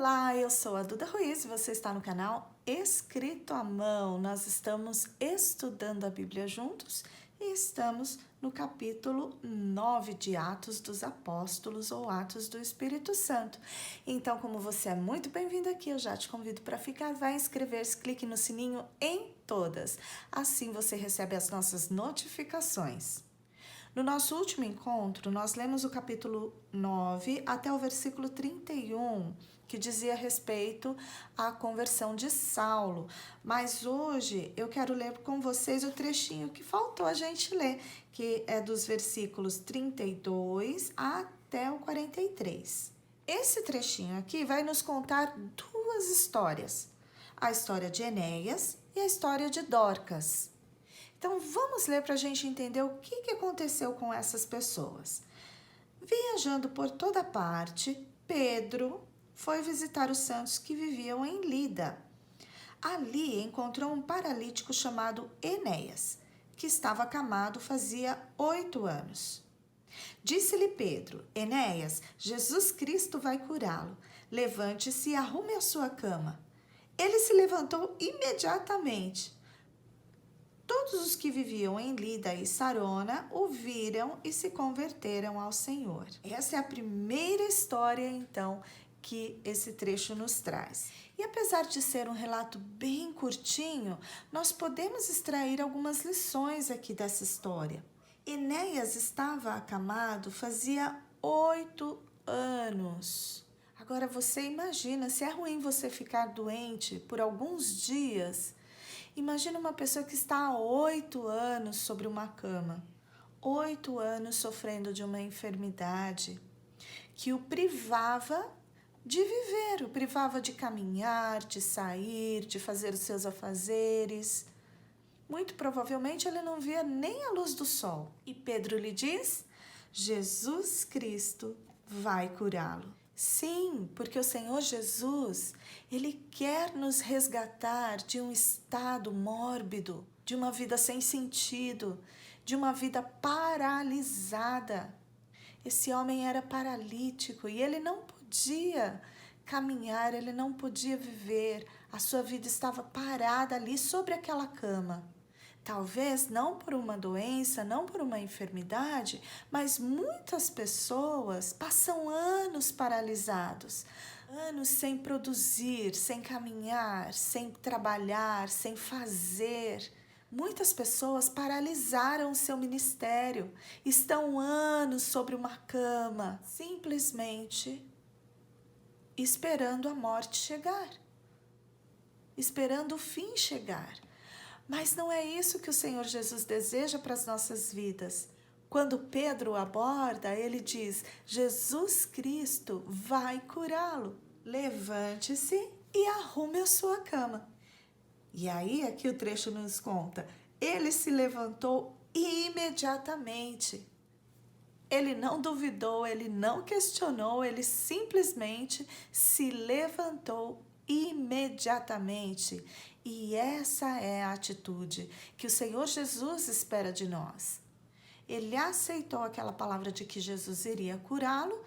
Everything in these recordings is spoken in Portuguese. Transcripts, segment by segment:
Olá, eu sou a Duda Ruiz e você está no canal Escrito à Mão. Nós estamos estudando a Bíblia juntos e estamos no capítulo 9 de Atos dos Apóstolos ou Atos do Espírito Santo. Então, como você é muito bem-vindo aqui, eu já te convido para ficar, vai inscrever-se, clique no sininho em todas. Assim você recebe as nossas notificações. No nosso último encontro, nós lemos o capítulo 9 até o versículo 31, que dizia respeito à conversão de Saulo. Mas hoje eu quero ler com vocês o trechinho que faltou a gente ler, que é dos versículos 32 até o 43. Esse trechinho aqui vai nos contar duas histórias, a história de Enéas e a história de Dorcas. Então, vamos ler para a gente entender o que aconteceu com essas pessoas. Viajando por toda parte, Pedro foi visitar os santos que viviam em Lida. Ali encontrou um paralítico chamado Enéas, que estava acamado fazia 8 anos. Disse-lhe Pedro: Enéas, Jesus Cristo vai curá-lo. Levante-se e arrume a sua cama. Ele se levantou imediatamente. Todos os que viviam em Lida e Sarona ouviram e se converteram ao Senhor. Essa é a primeira história, então, que esse trecho nos traz. E apesar de ser um relato bem curtinho, nós podemos extrair algumas lições aqui dessa história. Enéas estava acamado fazia 8 anos. Agora você imagina, se é ruim você ficar doente por alguns dias. Imagina uma pessoa que está há 8 anos sobre uma cama, 8 anos sofrendo de uma enfermidade que o privava de viver, o privava de caminhar, de sair, de fazer os seus afazeres. Muito provavelmente ele não via nem a luz do sol. E Pedro lhe diz: Jesus Cristo vai curá-lo. Sim, porque o Senhor Jesus, Ele quer nos resgatar de um estado mórbido, de uma vida sem sentido, de uma vida paralisada. Esse homem era paralítico e ele não podia caminhar, ele não podia viver. A sua vida estava parada ali sobre aquela cama. Talvez não por uma doença, não por uma enfermidade, mas muitas pessoas passam anos paralisados, anos sem produzir, sem caminhar, sem trabalhar, sem fazer. Muitas pessoas paralisaram o seu ministério, estão anos sobre uma cama, simplesmente esperando a morte chegar, esperando o fim chegar. Mas não é isso que o Senhor Jesus deseja para as nossas vidas. Quando Pedro aborda, ele diz: Jesus Cristo vai curá-lo. Levante-se e arrume a sua cama. E aí, aqui o trecho nos conta: ele se levantou imediatamente. Ele não duvidou, ele não questionou, ele simplesmente se levantou imediatamente. E essa é a atitude que o Senhor Jesus espera de nós. Ele aceitou aquela palavra de que Jesus iria curá-lo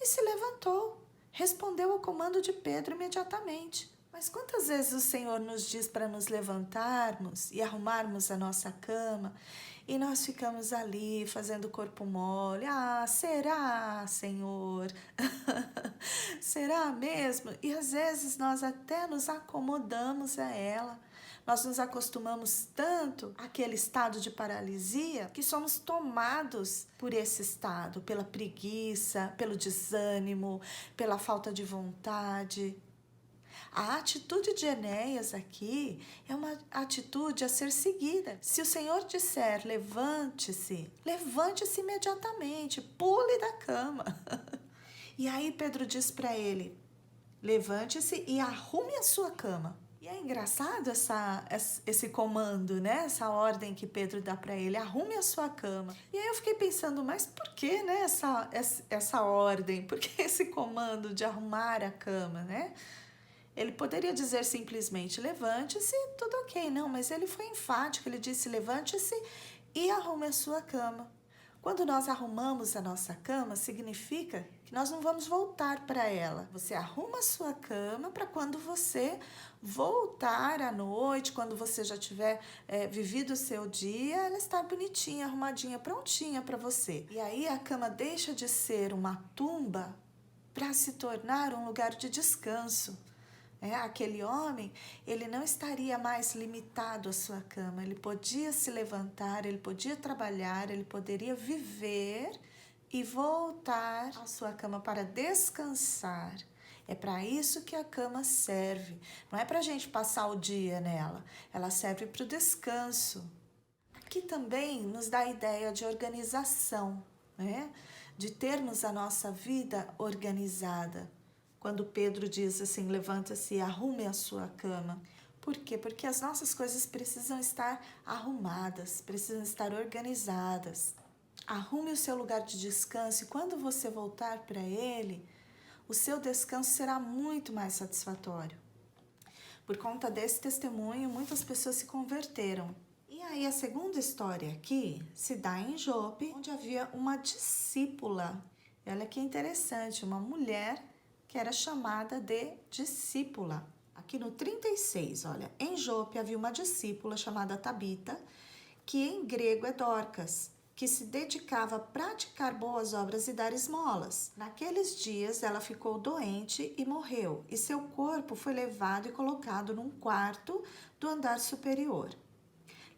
e se levantou, respondeu ao comando de Pedro imediatamente. Mas quantas vezes o Senhor nos diz para nos levantarmos e arrumarmos a nossa cama e nós ficamos ali fazendo corpo mole? Ah, será, Senhor? Será mesmo? E às vezes nós até nos acomodamos a ela. Nós nos acostumamos tanto àquele estado de paralisia que somos tomados por esse estado, pela preguiça, pelo desânimo, pela falta de vontade. A atitude de Enéas aqui é uma atitude a ser seguida. Se o Senhor disser levante-se, levante-se imediatamente, pule da cama. E aí Pedro diz para ele: levante-se e arrume a sua cama. E é engraçado esse comando, né? Essa ordem que Pedro dá para ele: arrume a sua cama. E aí eu fiquei pensando, mas por que, né, essa ordem? Por que esse comando de arrumar a cama, né? Ele poderia dizer simplesmente levante-se, tudo ok, não, mas ele foi enfático, ele disse levante-se e arrume a sua cama. Quando nós arrumamos a nossa cama, significa que nós não vamos voltar para ela. Você arruma a sua cama para quando você voltar à noite, quando você já tiver vivido o seu dia, ela estar bonitinha, arrumadinha, prontinha para você. E aí a cama deixa de ser uma tumba para se tornar um lugar de descanso. Aquele homem, ele não estaria mais limitado à sua cama, ele podia se levantar, ele podia trabalhar, ele poderia viver e voltar à sua cama para descansar. É para isso que a cama serve, não é para a gente passar o dia nela, ela serve para o descanso. Aqui também nos dá a ideia de organização, de termos a nossa vida organizada. Quando Pedro diz assim, levanta-se e arrume a sua cama. Por quê? Porque as nossas coisas precisam estar arrumadas, precisam estar organizadas. Arrume o seu lugar de descanso e quando você voltar para ele, o seu descanso será muito mais satisfatório. Por conta desse testemunho, muitas pessoas se converteram. E aí a segunda história aqui se dá em Jope, onde havia uma discípula. Olha que interessante, uma mulher que era chamada de discípula. Aqui no 36, olha, em Jope havia uma discípula chamada Tabita, que em grego é Dorcas, que se dedicava a praticar boas obras e dar esmolas. Naqueles dias ela ficou doente e morreu, e seu corpo foi levado e colocado num quarto do andar superior.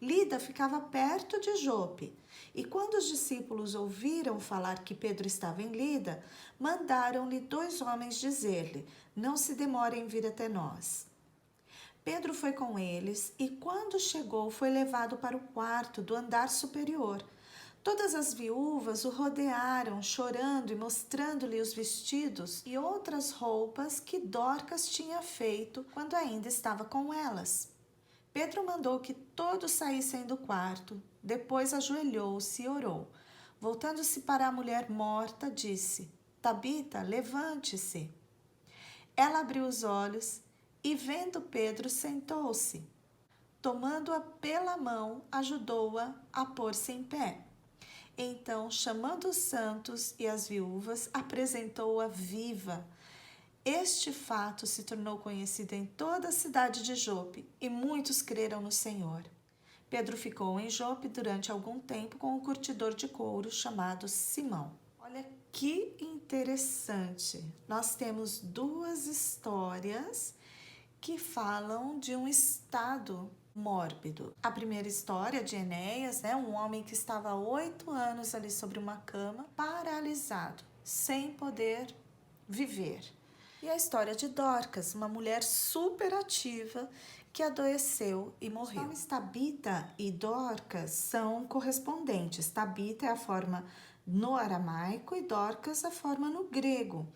Lida ficava perto de Jope, e quando os discípulos ouviram falar que Pedro estava em Lida, mandaram-lhe 2 homens dizer-lhe: não se demore em vir até nós. Pedro foi com eles e quando chegou foi levado para o quarto do andar superior. Todas as viúvas o rodearam, chorando e mostrando-lhe os vestidos e outras roupas que Dorcas tinha feito quando ainda estava com elas. Pedro mandou que todos saíssem do quarto, depois ajoelhou-se e orou. Voltando-se para a mulher morta, disse: Tabita, levante-se. Ela abriu os olhos e, vendo Pedro, sentou-se. Tomando-a pela mão, ajudou-a a pôr-se em pé. Então, chamando os santos e as viúvas, apresentou-a viva. Este fato se tornou conhecido em toda a cidade de Jope e muitos creram no Senhor. Pedro ficou em Jope durante algum tempo com um curtidor de couro chamado Simão. Olha que interessante! Nós temos 2 histórias que falam de um estado mórbido. A primeira história de Enéas, um homem que estava há 8 anos ali sobre uma cama, paralisado, sem poder viver. E a história de Dorcas, uma mulher super ativa que adoeceu e morreu. Os nomes Tabita e Dorcas são correspondentes. Tabita é a forma no aramaico e Dorcas a forma no grego.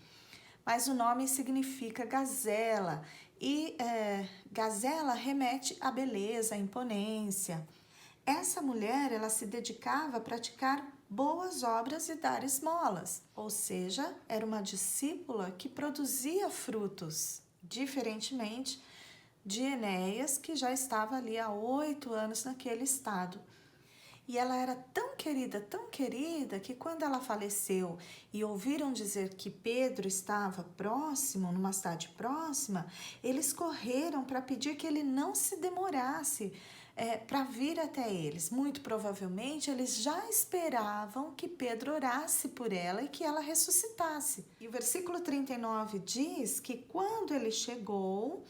Mas o nome significa gazela e gazela remete à beleza, à imponência. Essa mulher, ela se dedicava a praticar boas obras e dar esmolas, ou seja, era uma discípula que produzia frutos, diferentemente de Enéas, que já estava ali há 8 anos naquele estado. E ela era tão querida, que quando ela faleceu e ouviram dizer que Pedro estava próximo, numa cidade próxima, eles correram para pedir que ele não se demorasse para vir até eles. Muito provavelmente eles já esperavam que Pedro orasse por ela e que ela ressuscitasse. E o versículo 39 diz que quando ele chegou,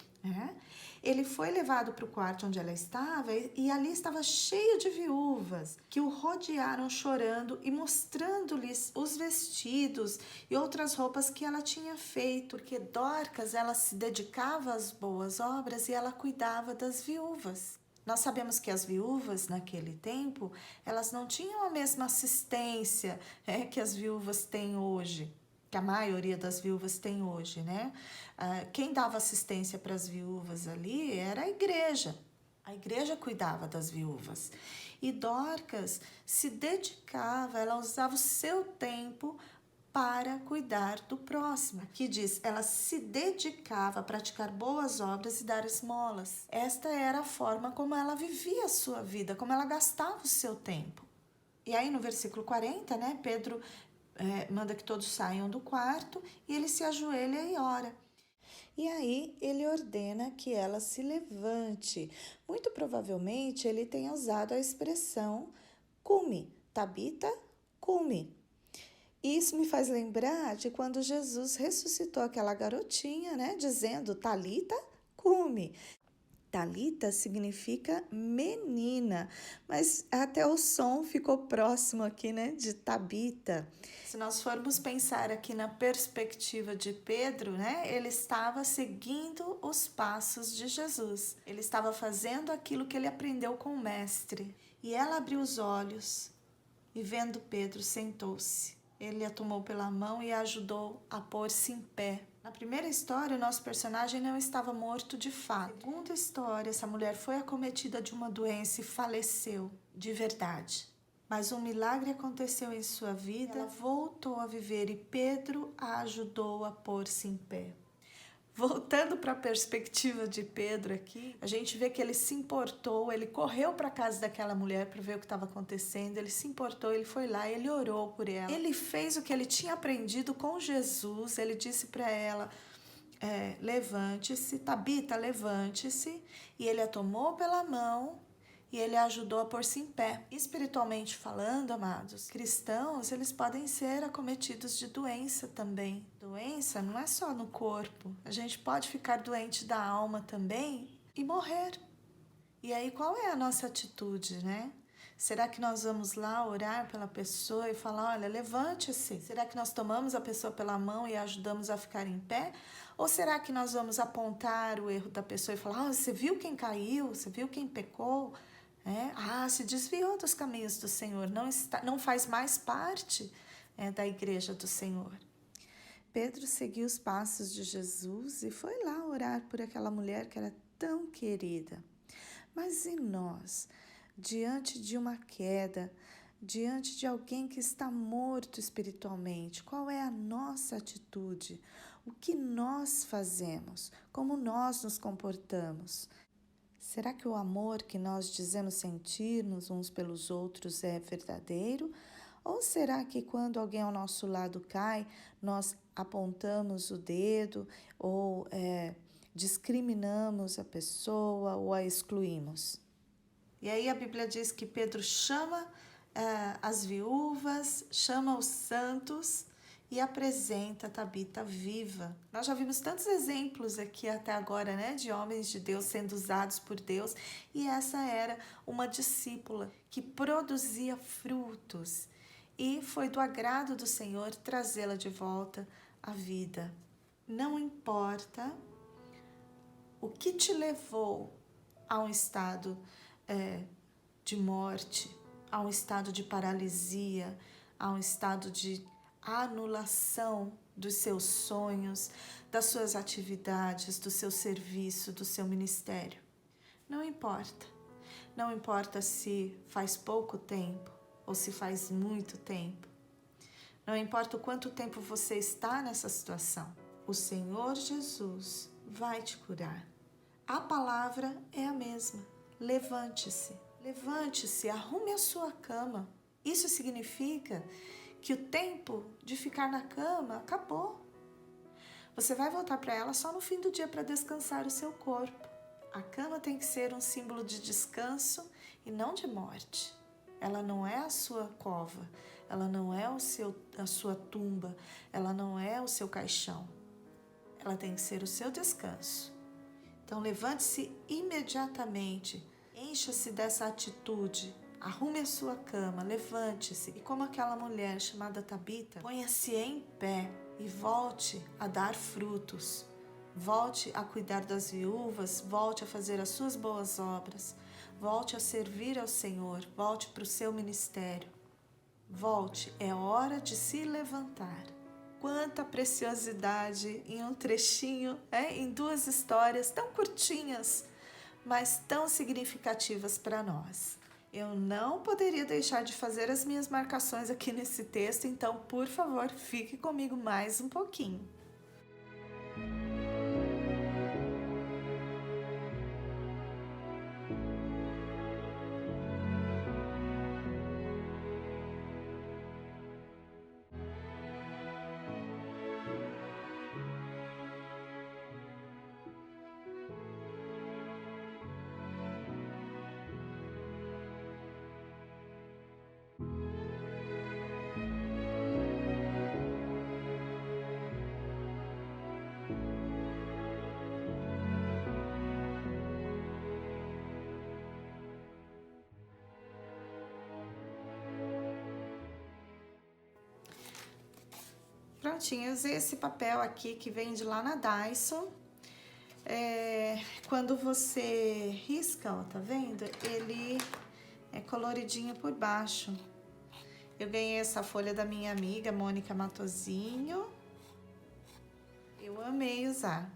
ele foi levado para o quarto onde ela estava e ali estava cheio de viúvas que o rodearam chorando e mostrando-lhes os vestidos e outras roupas que ela tinha feito, porque Dorcas, ela se dedicava às boas obras e ela cuidava das viúvas. Nós sabemos que as viúvas naquele tempo, elas não tinham a mesma assistência que as viúvas têm hoje, que a maioria das viúvas tem hoje, Quem dava assistência para as viúvas ali era a igreja. A igreja cuidava das viúvas. E Dorcas se dedicava, ela usava o seu tempo para cuidar do próximo. Aqui diz, ela se dedicava a praticar boas obras e dar esmolas. Esta era a forma como ela vivia a sua vida, como ela gastava o seu tempo. E aí no versículo 40, né, Pedro manda que todos saiam do quarto e ele se ajoelha e ora. E aí ele ordena que ela se levante. Muito provavelmente ele tenha usado a expressão cume, Tabita, cume. Isso me faz lembrar de quando Jesus ressuscitou aquela garotinha, né, dizendo Talita, cume. Talita significa menina, mas até o som ficou próximo aqui, né, de Tabita. Se nós formos pensar aqui na perspectiva de Pedro, né, ele estava seguindo os passos de Jesus. Ele estava fazendo aquilo que ele aprendeu com o mestre. E ela abriu os olhos e vendo Pedro, sentou-se. Ele a tomou pela mão e a ajudou a pôr-se em pé. Na primeira história, o nosso personagem não estava morto de fato. Na segunda história, essa mulher foi acometida de uma doença e faleceu de verdade. Mas um milagre aconteceu em sua vida, ela voltou a viver e Pedro a ajudou a pôr-se em pé. Voltando para a perspectiva de Pedro aqui, a gente vê que ele se importou, ele correu para a casa daquela mulher para ver o que estava acontecendo, ele se importou, ele foi lá, ele orou por ela. Ele fez o que ele tinha aprendido com Jesus, ele disse para ela, levante-se, Tabita, levante-se, e ele a tomou pela mão e ele a ajudou a pôr-se em pé. Espiritualmente falando, amados, cristãos, eles podem ser acometidos de doença também. Doença não é só no corpo. A gente pode ficar doente da alma também e morrer. E aí, qual é a nossa atitude, né? Será que nós vamos lá orar pela pessoa e falar, olha, levante-se? Será que nós tomamos a pessoa pela mão e a ajudamos a ficar em pé? Ou será que nós vamos apontar o erro da pessoa e falar, você viu quem caiu? Você viu quem pecou? Se desviou dos caminhos do Senhor, não faz mais parte da igreja do Senhor. Pedro seguiu os passos de Jesus e foi lá orar por aquela mulher que era tão querida. Mas e nós, diante de uma queda, diante de alguém que está morto espiritualmente, qual é a nossa atitude? O que nós fazemos? Como nós nos comportamos? Será que o amor que nós dizemos sentir-nos uns pelos outros é verdadeiro? Ou será que quando alguém ao nosso lado cai, nós apontamos o dedo ou discriminamos a pessoa ou a excluímos? E aí a Bíblia diz que Pedro chama as viúvas, chama os santos e apresenta a Tabita viva. Nós já vimos tantos exemplos aqui até agora, né, de homens de Deus sendo usados por Deus, e essa era uma discípula que produzia frutos, e foi do agrado do Senhor trazê-la de volta à vida. Não importa o que te levou a um estado de morte, a um estado de paralisia, a um estado de anulação dos seus sonhos, das suas atividades, do seu serviço, do seu ministério. Não importa. Não importa se faz pouco tempo ou se faz muito tempo. Não importa o quanto tempo você está nessa situação. O Senhor Jesus vai te curar. A palavra é a mesma. Levante-se. Levante-se, arrume a sua cama. Isso significa que o tempo de ficar na cama acabou. Você vai voltar para ela só no fim do dia para descansar o seu corpo. A cama tem que ser um símbolo de descanso e não de morte. Ela não é a sua cova, ela não é a sua tumba, ela não é o seu caixão. Ela tem que ser o seu descanso. Então levante-se imediatamente, encha-se dessa atitude. Arrume a sua cama, levante-se e como aquela mulher chamada Tabita, ponha-se em pé e volte a dar frutos. Volte a cuidar das viúvas, volte a fazer as suas boas obras, volte a servir ao Senhor, volte para o seu ministério. Volte, é hora de se levantar. Quanta preciosidade em um trechinho, em duas histórias tão curtinhas, mas tão significativas para nós. Eu não poderia deixar de fazer as minhas marcações aqui nesse texto, então, por favor, fique comigo mais um pouquinho. prontinho. Eu usei esse papel aqui que vende lá na Daiso. Quando você risca, ó, tá vendo? Ele é coloridinho por baixo. Eu ganhei essa folha da minha amiga, Mônica Matozinho. Eu amei usar.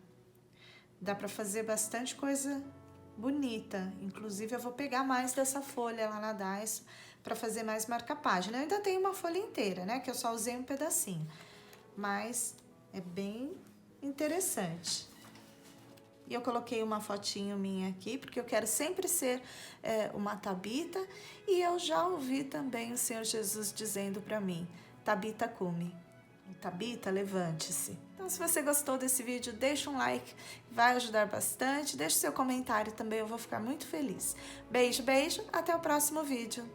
Dá pra fazer bastante coisa bonita. Inclusive, eu vou pegar mais dessa folha lá na Daiso pra fazer mais marca-página. Eu ainda tenho uma folha inteira, né? Que eu só usei um pedacinho. Mas é bem interessante. E eu coloquei uma fotinho minha aqui, porque eu quero sempre ser uma Tabita. E eu já ouvi também o Senhor Jesus dizendo para mim, Tabita cume. Tabita, levante-se. Então, se você gostou desse vídeo, deixa um like, vai ajudar bastante. Deixa seu comentário também, eu vou ficar muito feliz. Beijo, beijo, até o próximo vídeo.